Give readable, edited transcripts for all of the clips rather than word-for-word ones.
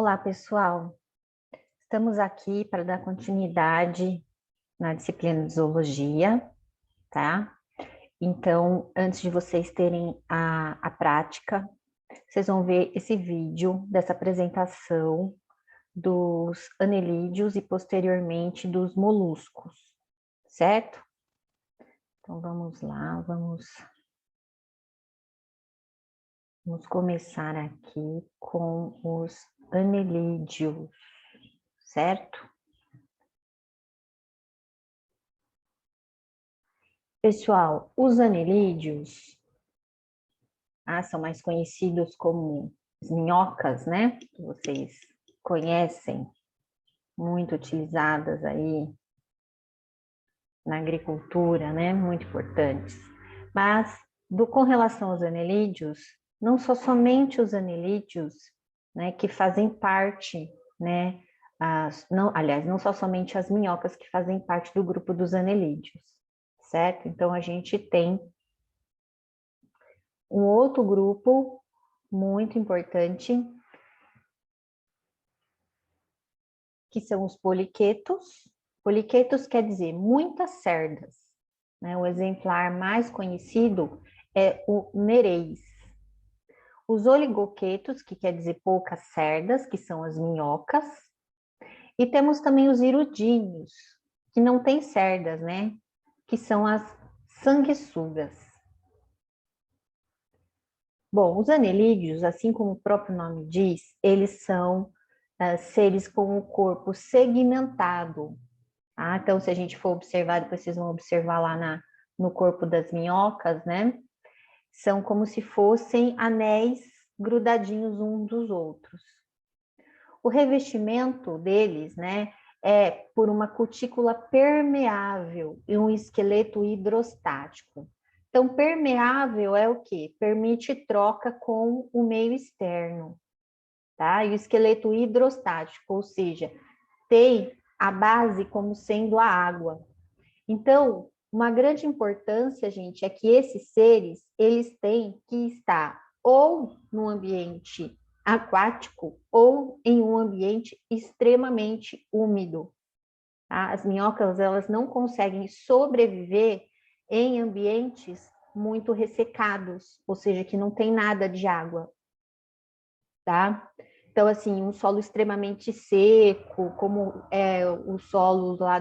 Olá, pessoal. Estamos aqui para dar continuidade na disciplina de zoologia, tá? Então, antes de vocês terem a prática, vocês vão ver esse vídeo dessa apresentação dos anelídeos e posteriormente dos moluscos, certo? Então, vamos lá, vamos começar aqui com os anelídeos, certo? Pessoal, os anelídeos são mais conhecidos como as minhocas, né? Que vocês conhecem, muito utilizadas aí na agricultura, né? Muito importantes. Mas, com relação aos anelídeos, não são somente os anelídeos, né, que fazem parte, né? Não só somente as minhocas que fazem parte do grupo dos anelídeos, certo? Então, a gente tem um outro grupo muito importante, que são os poliquetos. Poliquetos quer dizer muitas cerdas, né? O exemplar mais conhecido é o nereis. Os oligoquetos, que quer dizer poucas cerdas, que são as minhocas. E temos também os irudinhos, que não têm cerdas, né? Que são as sanguessugas. Bom, os anelídeos, assim como o próprio nome diz, eles são seres com o corpo segmentado. Tá? Então, se a gente for observar, depois vocês vão observar lá no corpo das minhocas, né? São como se fossem anéis grudadinhos uns dos outros. O revestimento deles, né, é por uma cutícula permeável e um esqueleto hidrostático. Então, permeável é o quê? Permite troca com o meio externo, tá? E o esqueleto hidrostático, ou seja, tem a base como sendo a água. Então, uma grande importância, gente, é que esses seres, eles têm que estar ou no ambiente aquático ou em um ambiente extremamente úmido. Tá? As minhocas, elas não conseguem sobreviver em ambientes muito ressecados, ou seja, que não tem nada de água, tá? Então, assim, um solo extremamente seco, como é o solo lá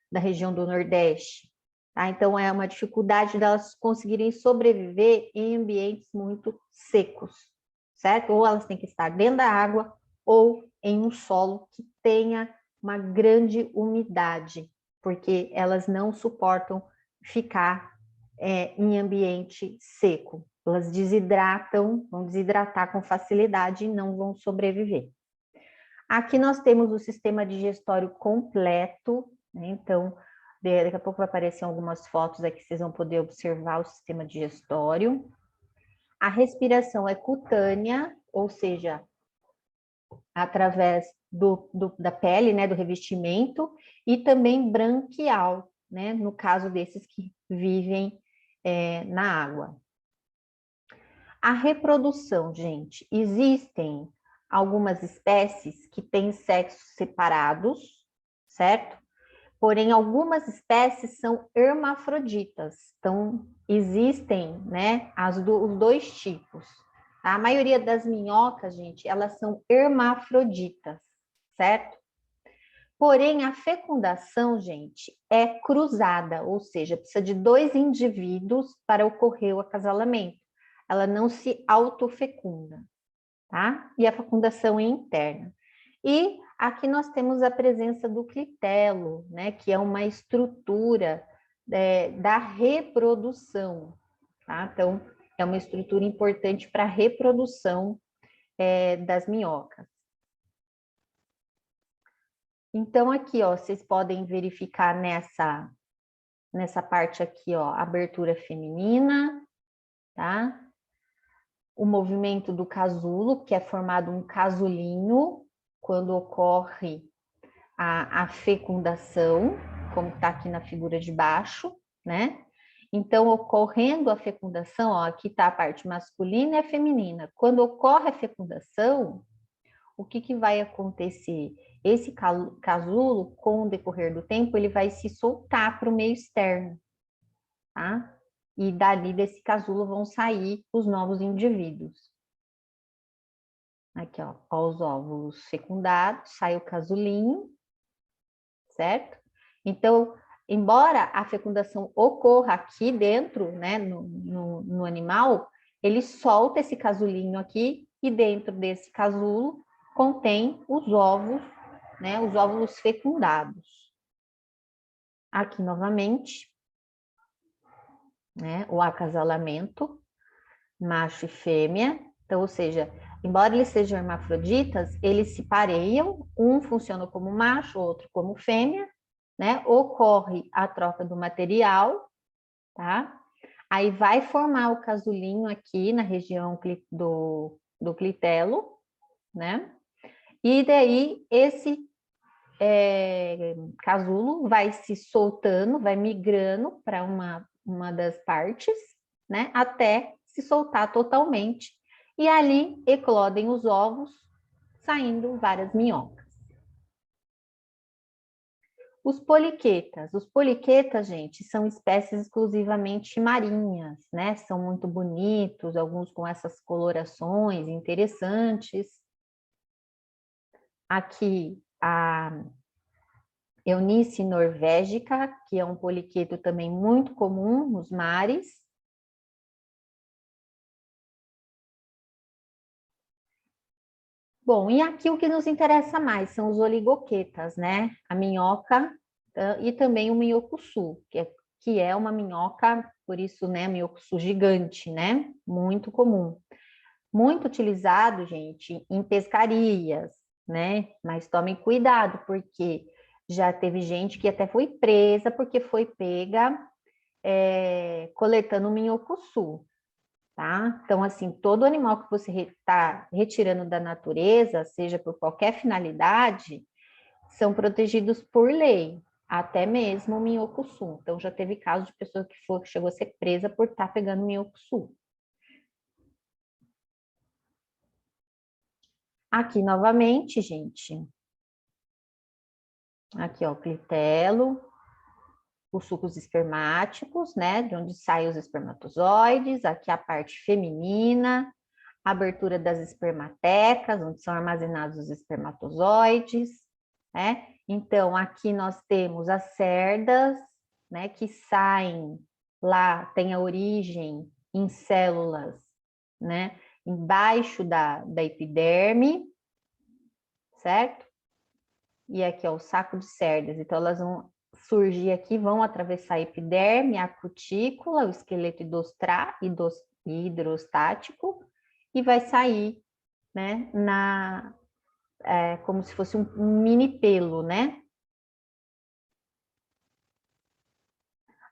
da região do Nordeste, tá? Então, é uma dificuldade delas conseguirem sobreviver em ambientes muito secos, certo? Ou elas têm que estar dentro da água ou em um solo que tenha uma grande umidade, porque elas não suportam ficar em ambiente seco. Elas desidratam, vão desidratar com facilidade e não vão sobreviver. Aqui nós temos o sistema digestório completo, né? Então, daqui a pouco vai aparecer algumas fotos aqui, vocês vão poder observar o sistema digestório. A respiração é cutânea, ou seja, através da pele, né, do revestimento, e também branquial, né, no caso desses que vivem na água. A reprodução, gente, existem algumas espécies que têm sexos separados, certo? Porém, algumas espécies são hermafroditas. Então, existem, né, os dois tipos. A maioria das minhocas, gente, elas são hermafroditas, certo? Porém, a fecundação, gente, é cruzada, ou seja, precisa de dois indivíduos para ocorrer o acasalamento. Ela não se autofecunda, tá? E a fecundação é interna. E aqui nós temos a presença do clitelo, né, que é uma estrutura da reprodução, tá? Então, é uma estrutura importante para a reprodução das minhocas. Então, aqui, ó, vocês podem verificar nessa parte aqui, ó, abertura feminina, tá? O movimento do casulo, que é formado um casulinho, quando ocorre a fecundação, como está aqui na figura de baixo, né? Então, ocorrendo a fecundação, ó, aqui está a parte masculina e a feminina. Quando ocorre a fecundação, o que que vai acontecer? Esse casulo, com o decorrer do tempo, ele vai se soltar para o meio externo, tá? E dali desse casulo vão sair os novos indivíduos. Aqui, ó, os óvulos fecundados, sai o casulinho, certo? Então, embora a fecundação ocorra aqui dentro, né, no animal, ele solta esse casulinho aqui e dentro desse casulo contém os óvulos, né, os óvulos fecundados. Aqui novamente, né, o acasalamento, macho e fêmea. Então, ou seja, embora eles sejam hermafroditas, eles se pareiam, um funciona como macho, outro como fêmea, né? Ocorre a troca do material, tá? Aí vai formar o casulinho aqui na região do clitelo, né? E daí esse casulo vai se soltando, vai migrando para uma das partes, né? Até se soltar totalmente. E ali eclodem os ovos, saindo várias minhocas. Os poliquetas, gente, são espécies exclusivamente marinhas, né? São muito bonitos, alguns com essas colorações interessantes. Aqui, a Eunice norvégica, que é um poliqueto também muito comum nos mares. Bom, e aqui o que nos interessa mais são os oligoquetas, né? A minhoca e também o minhocuçu, que é uma minhoca, por isso, né, minhocuçu gigante, né? Muito comum. Muito utilizado, gente, em pescarias, né? Mas tomem cuidado, porque já teve gente que até foi presa porque foi pega coletando minhocuçu. Tá? Então, assim, todo animal que você está retirando da natureza, seja por qualquer finalidade, são protegidos por lei, até mesmo o minhocuçu. Então, já teve caso de pessoa que chegou a ser presa por estar pegando minhocuçu. Aqui, novamente, gente. Aqui, ó, o clitelo, os sucos espermáticos, né, de onde saem os espermatozoides. Aqui a parte feminina, a abertura das espermatecas, onde são armazenados os espermatozoides, né? Então, aqui nós temos as cerdas, né, que saem lá, tem a origem em células, né, embaixo da epiderme, certo? E aqui, ó, o saco de cerdas. Então, elas vão surgir aqui, vão atravessar a epiderme, a cutícula, o esqueleto hidrostático, e vai sair, né, como se fosse um mini pelo, né?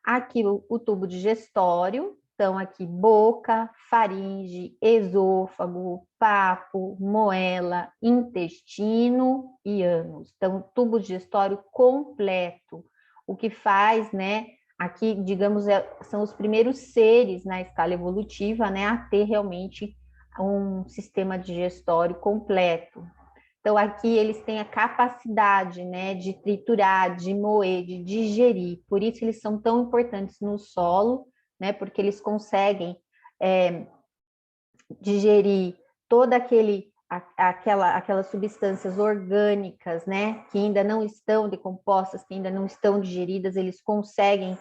Aqui o tubo digestório, então aqui boca, faringe, esôfago, papo, moela, intestino e ânus. Então, tubo digestório completo. O que faz, né? Aqui, digamos, são os primeiros seres na escala evolutiva, né, a ter realmente um sistema digestório completo. Então, aqui eles têm a capacidade, né, de triturar, de moer, de digerir. Por isso, eles são tão importantes no solo, né, porque eles conseguem digerir toda aquelas substâncias orgânicas, né, que ainda não estão decompostas, que ainda não estão digeridas, eles conseguem,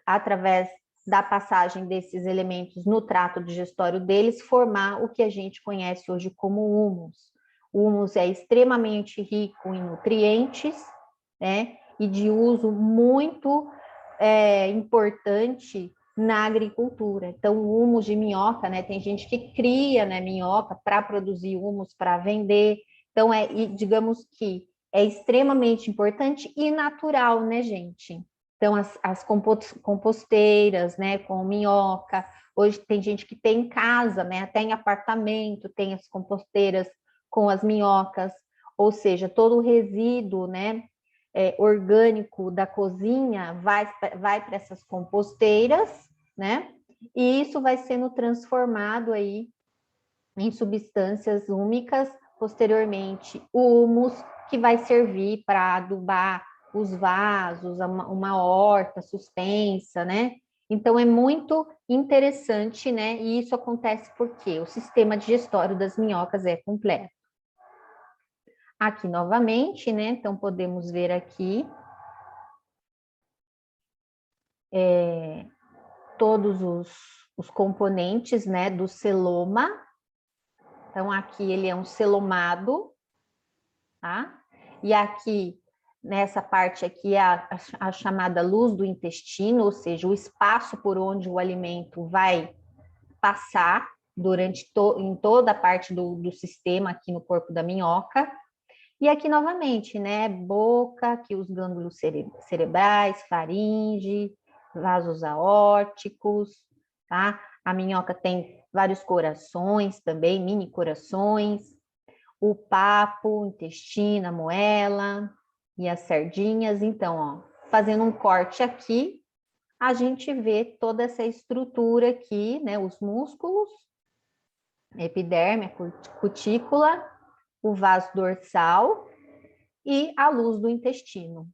através da passagem desses elementos no trato digestório deles, formar o que a gente conhece hoje como humus. O humus é extremamente rico em nutrientes, né? E de uso muito importante na agricultura. Então, o humus de minhoca, né? Tem gente que cria, né, minhoca para produzir humus para vender. Então, digamos que é extremamente importante e natural, né, gente? Então, as composteiras, né, com minhoca. Hoje tem gente que tem em casa, né, até em apartamento, tem as composteiras com as minhocas, ou seja, todo o resíduo, né, orgânico da cozinha vai para essas composteiras, né, e isso vai sendo transformado aí em substâncias úmicas posteriormente o humus, que vai servir para adubar os vasos, uma horta suspensa, né? Então, é muito interessante, né? E isso acontece porque o sistema digestório das minhocas é completo. Aqui novamente, né? Então, podemos ver aqui todos os componentes, né, do celoma. Então, aqui ele é um celomado, tá? E aqui, nessa parte aqui, é a chamada luz do intestino, ou seja, o espaço por onde o alimento vai passar em toda a parte do sistema aqui no corpo da minhoca. E aqui novamente, né? Boca, aqui os gânglios cerebrais, faringe, vasos aórticos, tá? A minhoca tem vários corações também, mini corações, o papo, o intestino, a moela e as sardinhas. Então, ó, fazendo um corte aqui, a gente vê toda essa estrutura aqui, né? Os músculos, a epiderme, a cutícula, o vaso dorsal e a luz do intestino.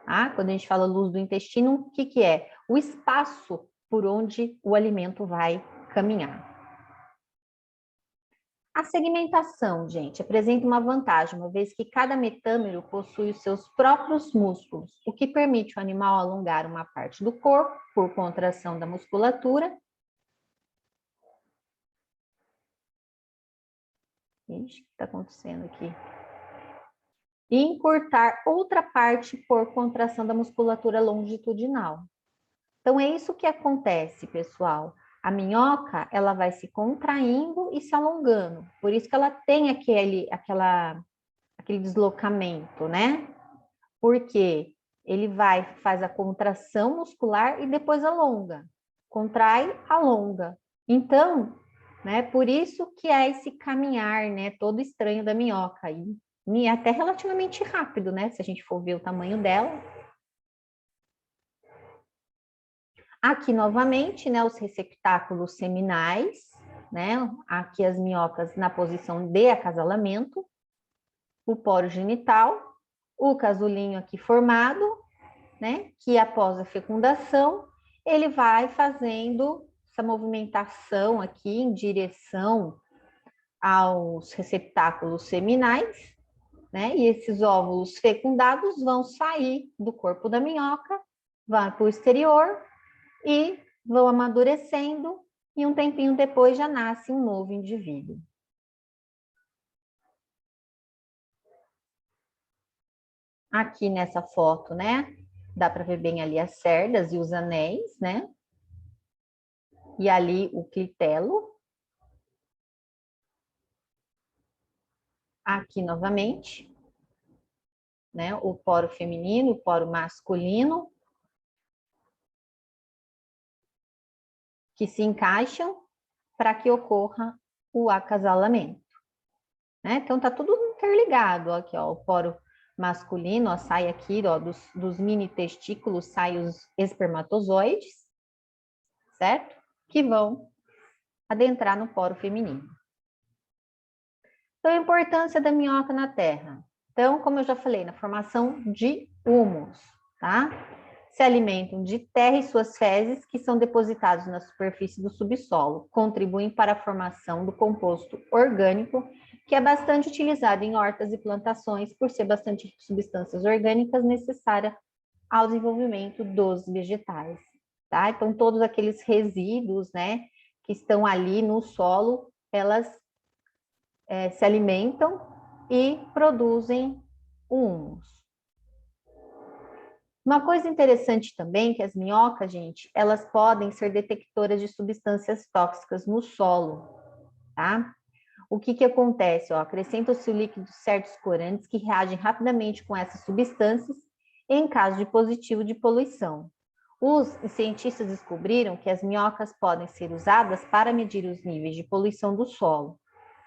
Ah, quando a gente fala luz do intestino, o que é? O espaço por onde o alimento vai caminhar. A segmentação, gente, apresenta uma vantagem, uma vez que cada metâmero possui os seus próprios músculos, o que permite ao animal alongar uma parte do corpo por contração da musculatura. Ixi, o que está acontecendo aqui? E encurtar outra parte por contração da musculatura longitudinal. Então, é isso que acontece, pessoal. A minhoca, ela vai se contraindo e se alongando. Por isso que ela tem aquele deslocamento, né? Porque ele faz a contração muscular e depois alonga. Contrai, alonga. Então, né, por isso que é esse caminhar, né, todo estranho da minhoca. E até relativamente rápido, né? Se a gente for ver o tamanho dela. Aqui, novamente, né, os receptáculos seminais, né? Aqui as minhocas na posição de acasalamento, o poro genital, o casulinho aqui formado, né? Que após a fecundação, ele vai fazendo essa movimentação aqui em direção aos receptáculos seminais, né? E esses óvulos fecundados vão sair do corpo da minhoca, vão para o exterior e vão amadurecendo, e um tempinho depois já nasce um novo indivíduo. Aqui nessa foto, né, dá para ver bem ali as cerdas e os anéis, né? E ali o clitelo. Aqui novamente, né, o poro feminino, o poro masculino, que se encaixam para que ocorra o acasalamento. Né? Então, tá tudo interligado. Aqui, ó, o poro masculino, ó, sai aqui, ó, dos mini testículos, sai os espermatozoides, certo? Que vão adentrar no poro feminino. Então, a importância da minhoca na terra. Então, como eu já falei, na formação de humus, tá? Se alimentam de terra e suas fezes, que são depositados na superfície do subsolo, contribuem para a formação do composto orgânico, que é bastante utilizado em hortas e plantações, por ser bastante substâncias orgânicas necessárias ao desenvolvimento dos vegetais, tá? Então, todos aqueles resíduos, né, que estão ali no solo, elas se alimentam e produzem o humus. Uma coisa interessante também é que as minhocas, gente, elas podem ser detectoras de substâncias tóxicas no solo, tá? O que acontece? Acrescentam-se o líquido certos corantes que reagem rapidamente com essas substâncias em caso de positivo de poluição. Os cientistas descobriram que as minhocas podem ser usadas para medir os níveis de poluição do solo.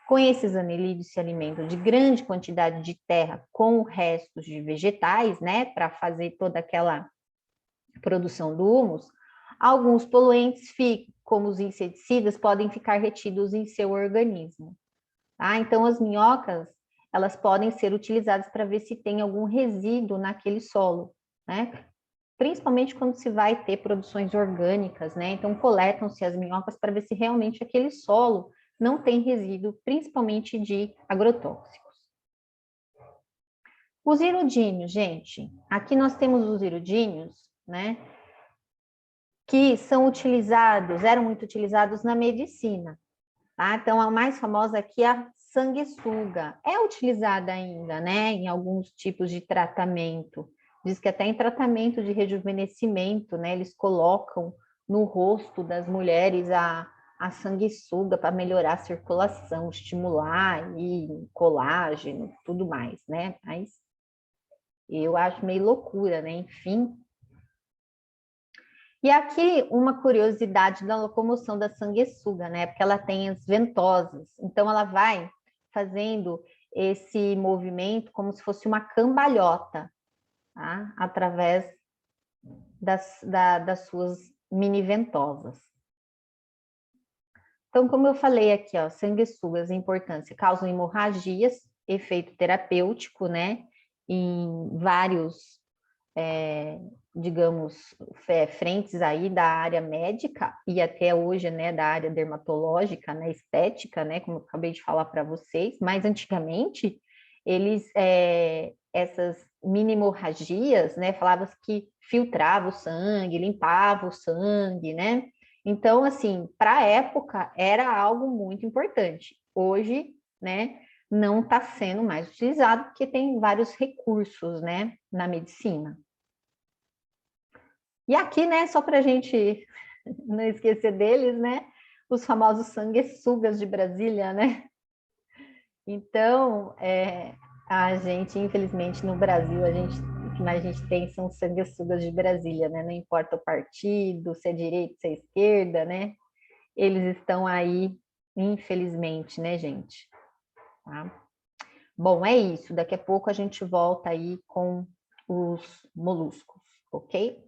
Com esses anelídeos se alimentam de grande quantidade de terra com restos de vegetais, né, para fazer toda aquela produção do humus. Alguns poluentes, como os inseticidas, podem ficar retidos em seu organismo. tá? Então, as minhocas, elas podem ser utilizadas para ver se tem algum resíduo naquele solo, né? Principalmente quando se vai ter produções orgânicas, né? Então, coletam-se as minhocas para ver se realmente aquele solo não tem resíduo, principalmente de agrotóxicos. Os irudíneos, gente, aqui nós temos os irudíneos, né? Que são utilizados, eram muito utilizados na medicina, tá? Então, a mais famosa aqui é a sanguessuga. É utilizada ainda, né? Em alguns tipos de tratamento. Diz que até em tratamento de rejuvenescimento, né? Eles colocam no rosto das mulheres a sanguessuga para melhorar a circulação, estimular e colágeno, tudo mais, né? Mas eu acho meio loucura, né? Enfim. E aqui uma curiosidade da locomoção da sanguessuga, né? Porque ela tem as ventosas. Então ela vai fazendo esse movimento como se fosse uma cambalhota, tá? Através das suas mini ventosas. Então, como eu falei aqui, ó, sanguessugas, importância, causam hemorragias, efeito terapêutico, né? Em vários, digamos, frentes aí da área médica e até hoje, né, da área dermatológica, né, estética, né, como eu acabei de falar para vocês, mas antigamente eles, essas mini hemorragias, né, falavam que filtrava o sangue, limpava o sangue, né, então, assim, para a época era algo muito importante. Hoje, né, não está sendo mais utilizado porque tem vários recursos, né, na medicina. E aqui, né, só para a gente não esquecer deles, né, os famosos sanguessugas de Brasília, né? Então, a gente, infelizmente, no Brasil, o que mais a gente tem são sanguessugas de Brasília, né? Não importa o partido, se é direita, se é esquerda, né? Eles estão aí, infelizmente, né, gente? Tá? Bom, é isso. Daqui a pouco a gente volta aí com os moluscos, ok?